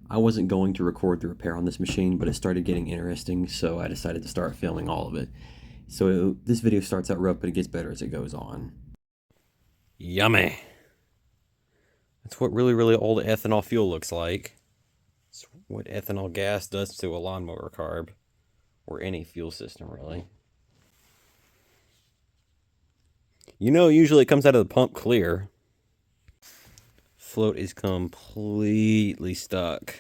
I wasn't going to record the repair on this machine, but it started getting interesting, so I decided to start filming all of it. So this video starts out rough, but it gets better as it goes on. Yummy! That's what really old ethanol fuel looks like. It's what ethanol gas does to a lawnmower carb, or any fuel system, really. You know, usually it comes out of the pump clear. Float is completely stuck.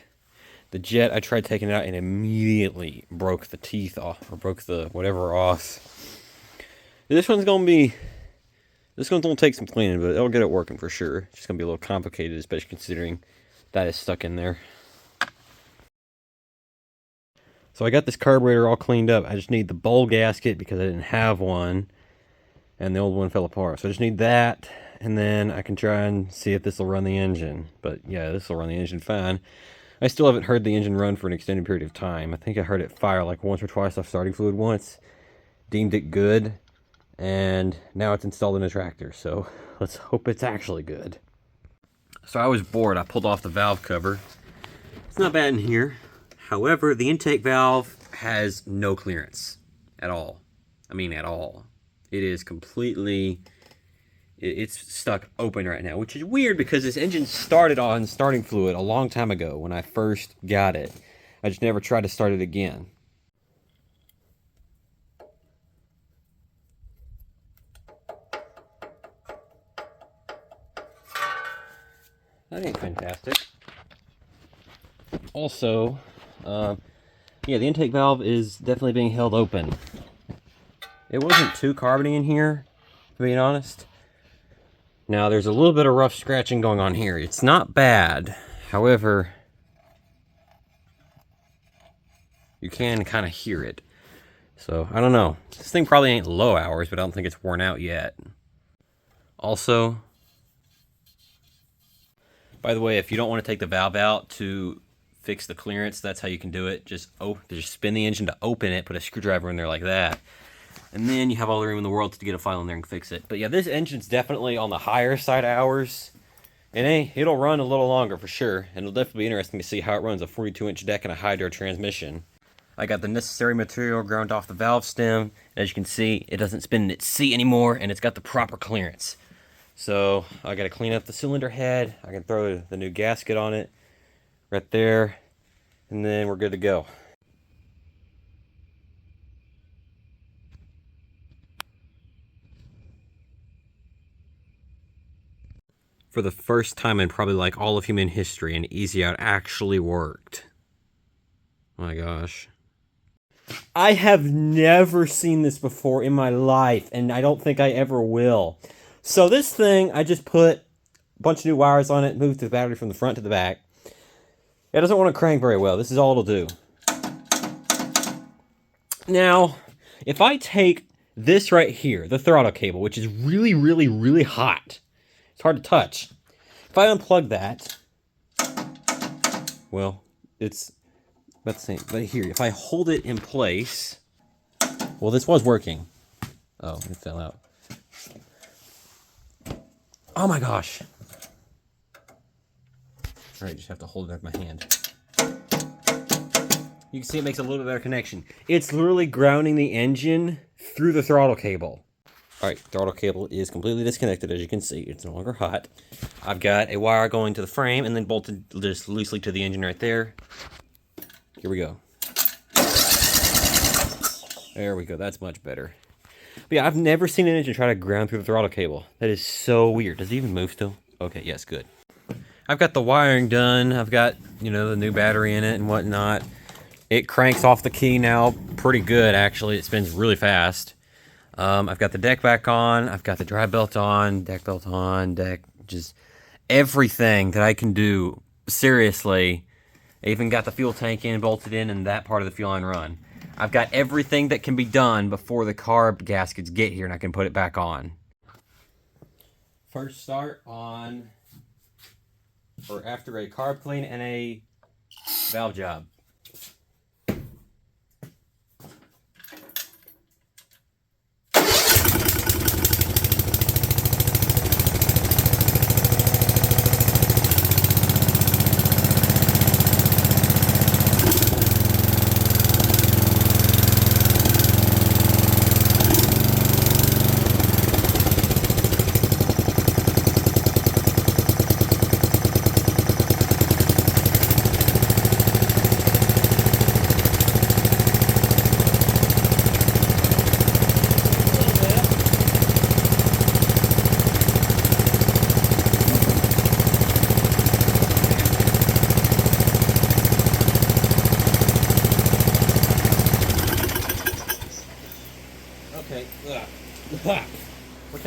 The jet, I tried taking it out and immediately broke the teeth off, or broke the whatever off. This one's gonna take some cleaning, but it'll get it working for sure. It's just gonna be a little complicated, especially considering that is stuck in there. So I got this carburetor all cleaned up. I just need the bowl gasket because I didn't have one, and the old one fell apart. So I just need that, and then I can try and see if this will run the engine. But yeah, this will run the engine fine. I still haven't heard the engine run for an extended period of time. I think I heard it fire like once or twice off starting fluid once. Deemed it good, and now it's installed in a tractor, so let's hope it's actually good. So I was bored. I pulled off the valve cover. It's not bad in here. However, the intake valve has no clearance at all. I mean, at all. It is completely... It's stuck open right now, which is weird because this engine started on starting fluid a long time ago when I first got it. I just never tried to start it again. That ain't fantastic. Also, yeah, the intake valve is definitely being held open. It wasn't too carbony in here, to be honest. Now, there's a little bit of rough scratching going on here. It's not bad. However, you can kind of hear it. So, I don't know. This thing probably ain't low hours, but I don't think it's worn out yet. Also, by the way, if you don't want to take the valve out to fix the clearance, that's how you can do it. Just spin the engine to open it, put a screwdriver in there like that. And then you have all the room in the world to get a file in there and fix it. But yeah, this engine's definitely on the higher side of hours. And hey, it'll run a little longer for sure. And it'll definitely be interesting to see how it runs a 42-inch deck and a hydro transmission. I got the necessary material ground off the valve stem. As you can see, it doesn't spin in its seat anymore, and it's got the proper clearance. So I got to clean up the cylinder head. I can throw the new gasket on it right there. And then we're good to go. For the first time in probably like all of human history, an easy out actually worked. Oh my gosh. I have never seen this before in my life, and I don't think I ever will. So this thing, I just put a bunch of new wires on it, moved the battery from the front to the back. It doesn't want to crank very well. This is all it'll do. Now, if I take this right here, the throttle cable, which is really hot. It's hard to touch. If I unplug that, well, it's about the same. But here, if I hold it in place, well, this was working. Oh, it fell out. Oh my gosh. All right, just have to hold it with my hand. You can see it makes a little bit better connection. It's literally grounding the engine through the throttle cable. All right, throttle cable is completely disconnected, as you can see. It's no longer hot. I've got a wire going to the frame and then bolted just loosely to the engine right there. Here we go. There we go. That's much better. But yeah, I've never seen an engine try to ground through the throttle cable. That is so weird. Does it even move still? Okay, yes, good. I've got the wiring done. I've got, you know, the new battery in it and whatnot. It cranks off the key now pretty good, actually. It spins really fast. I've got the deck back on. I've got the drive belt on, deck belt on, just everything that I can do. Seriously. I even got the fuel tank in, bolted in, and that part of the fuel line run. I've got everything that can be done before the carb gaskets get here, and I can put it back on. First start on, or after a carb clean and a valve job.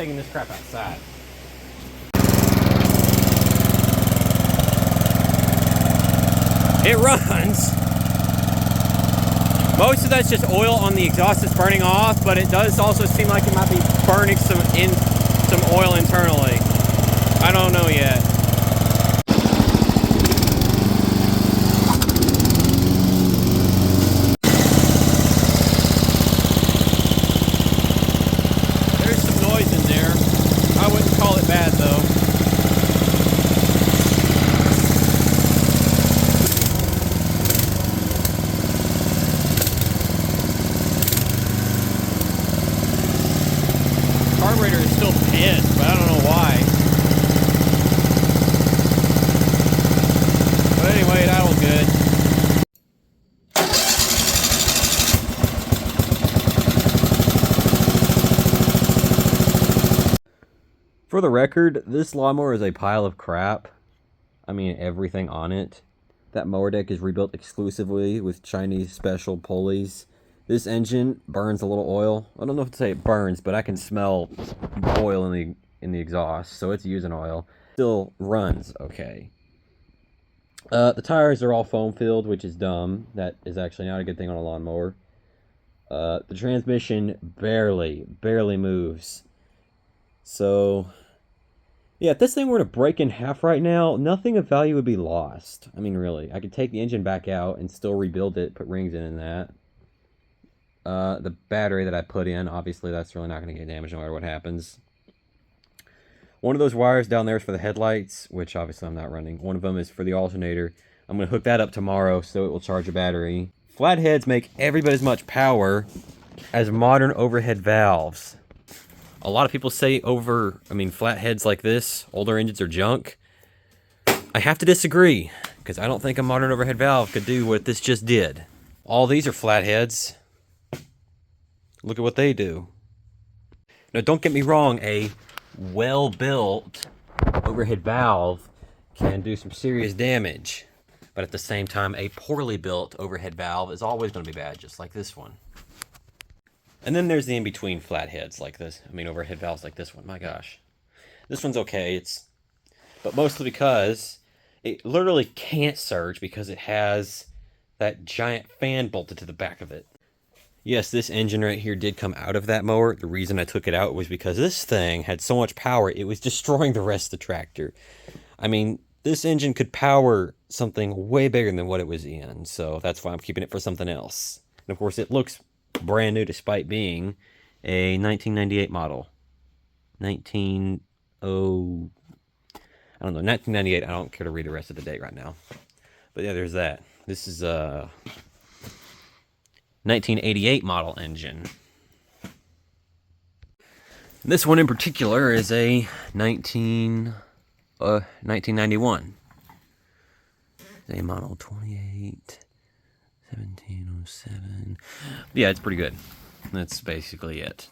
taking this crap outside. It runs. Most of that's just oil on the exhaust that's burning off, but it does also seem like it might be burning some oil internally. I don't know yet. There's some noise in there. I wouldn't call it bad though. Carburetor is still pissed, but I don't know why. But anyway, it idled good. For the record, this lawnmower is a pile of crap. I mean, everything on it. That mower deck is rebuilt exclusively with Chinese special pulleys. This engine burns a little oil. I don't know if to say it burns, but I can smell oil in the exhaust, so it's using oil. Still runs okay. The tires are all foam filled, which is dumb. That is actually not a good thing on a lawnmower. The transmission barely moves. So, yeah, if this thing were to break in half right now, nothing of value would be lost. I mean, really. I could take the engine back out and still rebuild it, put rings in that. The battery that I put in, obviously that's really not going to get damaged no matter what happens. One of those wires down there is for the headlights, which obviously I'm not running. One of them is for the alternator. I'm going to hook that up tomorrow so it will charge a battery. Flatheads make every bit as much power as modern overhead valves. A lot of people say flatheads like this, older engines are junk. I have to disagree, because I don't think a modern overhead valve could do what this just did. All these are flatheads. Look at what they do. Now, don't get me wrong, a well-built overhead valve can do some serious damage. But at the same time, a poorly built overhead valve is always going to be bad, just like this one. And then there's the in-between flatheads like this. Overhead valves like this one. My gosh. This one's okay. But mostly because it literally can't surge because it has that giant fan bolted to the back of it. Yes, this engine right here did come out of that mower. The reason I took it out was because this thing had so much power, it was destroying the rest of the tractor. This engine could power something way bigger than what it was in, so that's why I'm keeping it for something else. And of course, it looks brand new despite being a 1998 model. 1998. I don't care to read the rest of the date right now. But yeah, there's that. This is a 1988 model engine. This one in particular is a 1991. A model 1707. Yeah, it's pretty good. That's basically it.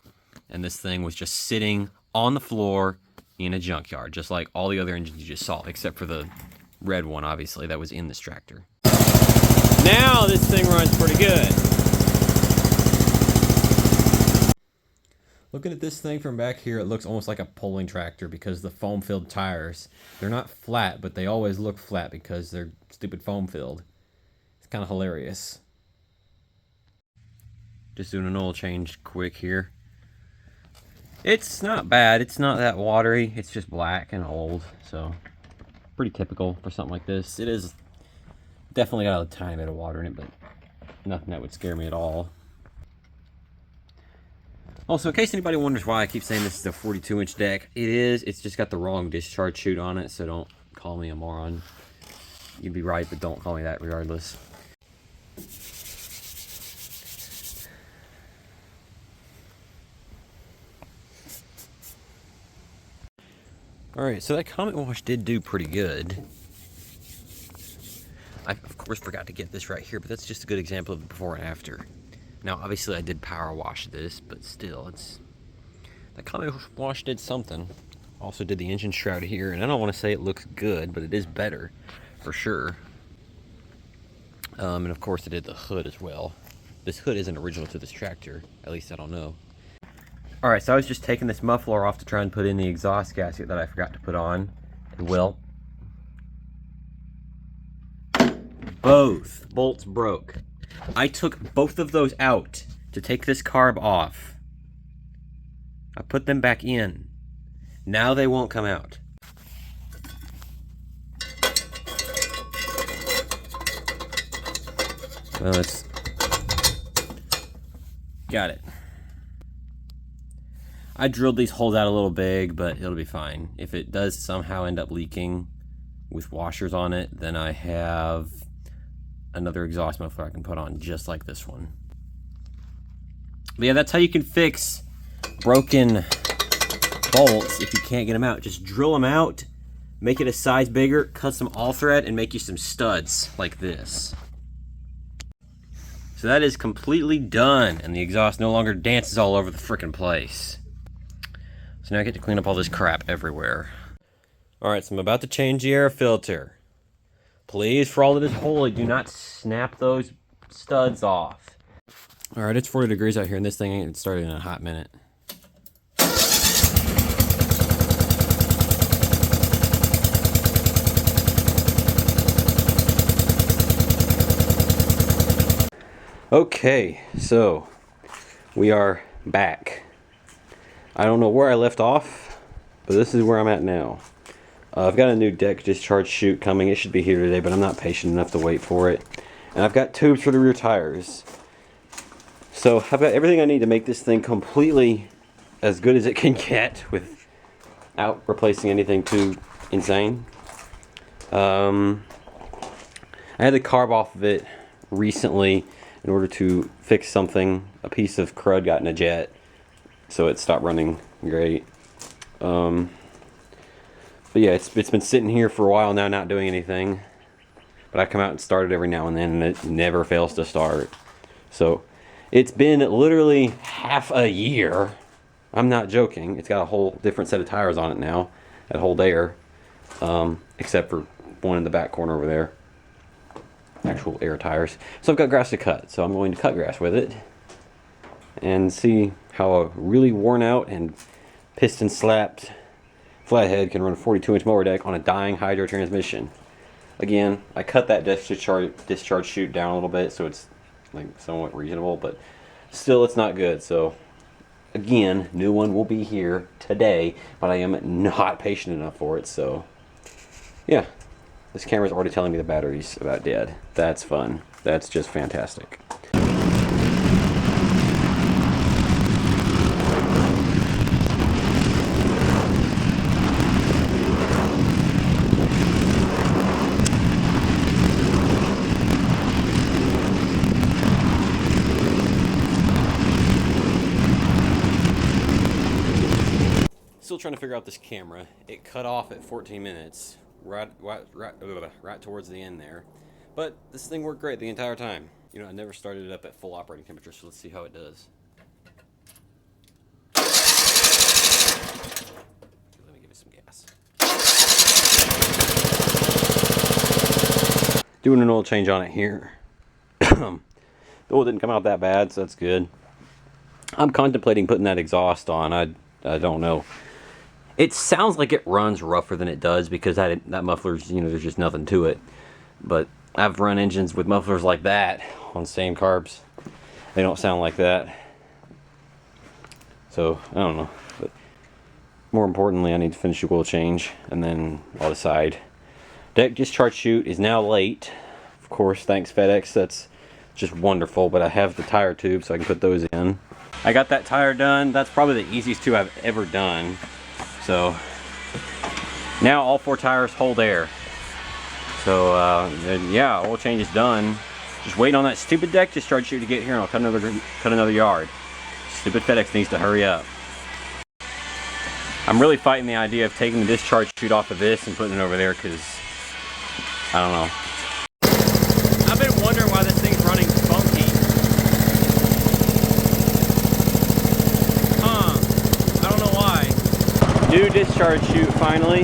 And this thing was just sitting on the floor in a junkyard, just like all the other engines you just saw, except for the red one, obviously, that was in this tractor. Now this thing runs pretty good. Looking at this thing from back here, it looks almost like a pulling tractor because the foam-filled tires. They're not flat, but they always look flat because they're stupid foam-filled. It's kind of hilarious. Just doing an oil change quick here. It's not bad. It's not that watery. It's just black and old, so pretty typical for something like this. It is definitely got a tiny bit of water in it, but nothing that would scare me at all. Also, in case anybody wonders why I keep saying this is a 42-inch deck, it is. It's just got the wrong discharge chute on it, so don't call me a moron. You'd be right, but don't call me that regardless. Alright, so that Comet Wash did do pretty good. I, of course, forgot to get this right here, but that's just a good example of the before and after. Now, obviously, I did power wash this, but still, that Comet Wash did something. Also did the engine shroud here, and I don't want to say it looks good, but it is better, for sure. And of course, it did the hood as well. This hood isn't original to this tractor, at least I don't know. Alright, so I was just taking this muffler off to try and put in the exhaust gasket that I forgot to put on. And well, both bolts broke. I took both of those out to take this carb off. I put them back in. Now they won't come out. Well, it's... Got it. I drilled these holes out a little big, but it'll be fine. If it does somehow end up leaking with washers on it, then I have another exhaust muffler I can put on just like this one. But yeah, that's how you can fix broken bolts if you can't get them out. Just drill them out, make it a size bigger, cut some all thread, and make you some studs like this. So that is completely done, and the exhaust no longer dances all over the frickin' place. So now I get to clean up all this crap everywhere. Alright, so I'm about to change the air filter. Please, for all that is holy, do not snap those studs off. Alright, it's 40 degrees out here, and this thing ain't started in a hot minute. Okay, so we are back. I don't know where I left off, but this is where I'm at now. I've got a new deck discharge chute coming. It should be here today, but I'm not patient enough to wait for it. And I've got tubes for the rear tires. So I've got everything I need to make this thing completely as good as it can get without replacing anything too insane. I had the carb off of it recently in order to fix something. A piece of crud got in a jet, so it stopped running great. But yeah, it's been sitting here for a while now, not doing anything. But I come out and start it every now and then, and it never fails to start. So it's been literally half a year. I'm not joking. It's got a whole different set of tires on it now, that hold air, except for one in the back corner over there. Actual air tires. So I've got grass to cut, so I'm going to cut grass with it and see how a really worn out and piston slapped flathead can run a 42-inch mower deck on a dying hydro transmission. Again, I cut that discharge chute down a little bit so it's like somewhat reasonable, but still it's not good. So again, new one will be here today, but I am not patient enough for it. So yeah, this camera's already telling me the battery's about dead. That's fun. That's just fantastic. Still trying to figure out this camera. It cut off at 14 minutes. Right towards the end there, but this thing worked great the entire time. You know, I never started it up at full operating temperature, so let's see how it does. Let me give it some gas. Doing an oil change on it here. The oil didn't come out that bad, so that's good. I'm contemplating putting that exhaust on. I don't know. It sounds like it runs rougher than it does because that muffler's, you know, there's just nothing to it. But I've run engines with mufflers like that on the same carbs. They don't sound like that. So, I don't know. But more importantly, I need to finish the oil change and then I'll decide. Deck discharge chute is now late. Of course, thanks FedEx. That's just wonderful. But I have the tire tubes so I can put those in. I got that tire done. That's probably the easiest tube I've ever done. So now all 4 tires hold air. So yeah, oil change is done. Just waiting on that stupid deck discharge chute to get here, and I'll cut another yard. Stupid FedEx needs to hurry up. I'm really fighting the idea of taking the discharge chute off of this and putting it over there because I don't know. I've been wondering why this thing's running funky. I don't know why. New discharge chute finally.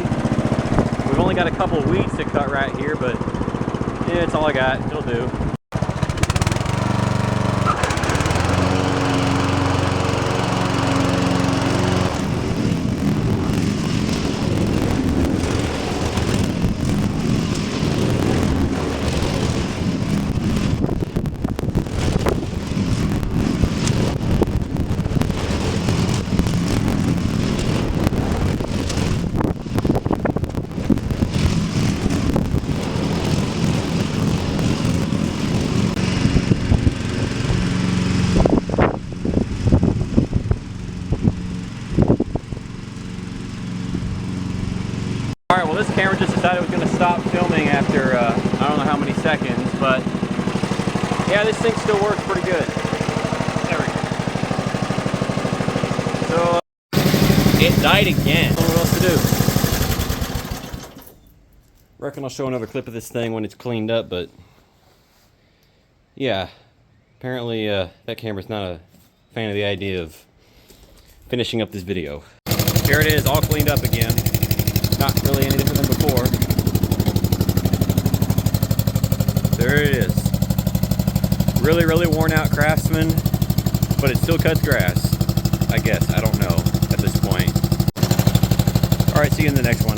We've only got a couple of weeds to cut right here, but yeah, it's all I got. It'll do. decided it was going to stop filming after I don't know how many seconds, but yeah, this thing still works pretty good. There we go. So it died again. I don't know what else to do. Reckon I'll show another clip of this thing when it's cleaned up, but yeah, apparently that camera's not a fan of the idea of finishing up this video. Here it is, all cleaned up again. Not really any different than before. There it is. Really, really worn out Craftsman, but it still cuts grass. I guess, I don't know at this point. Alright, see you in the next one.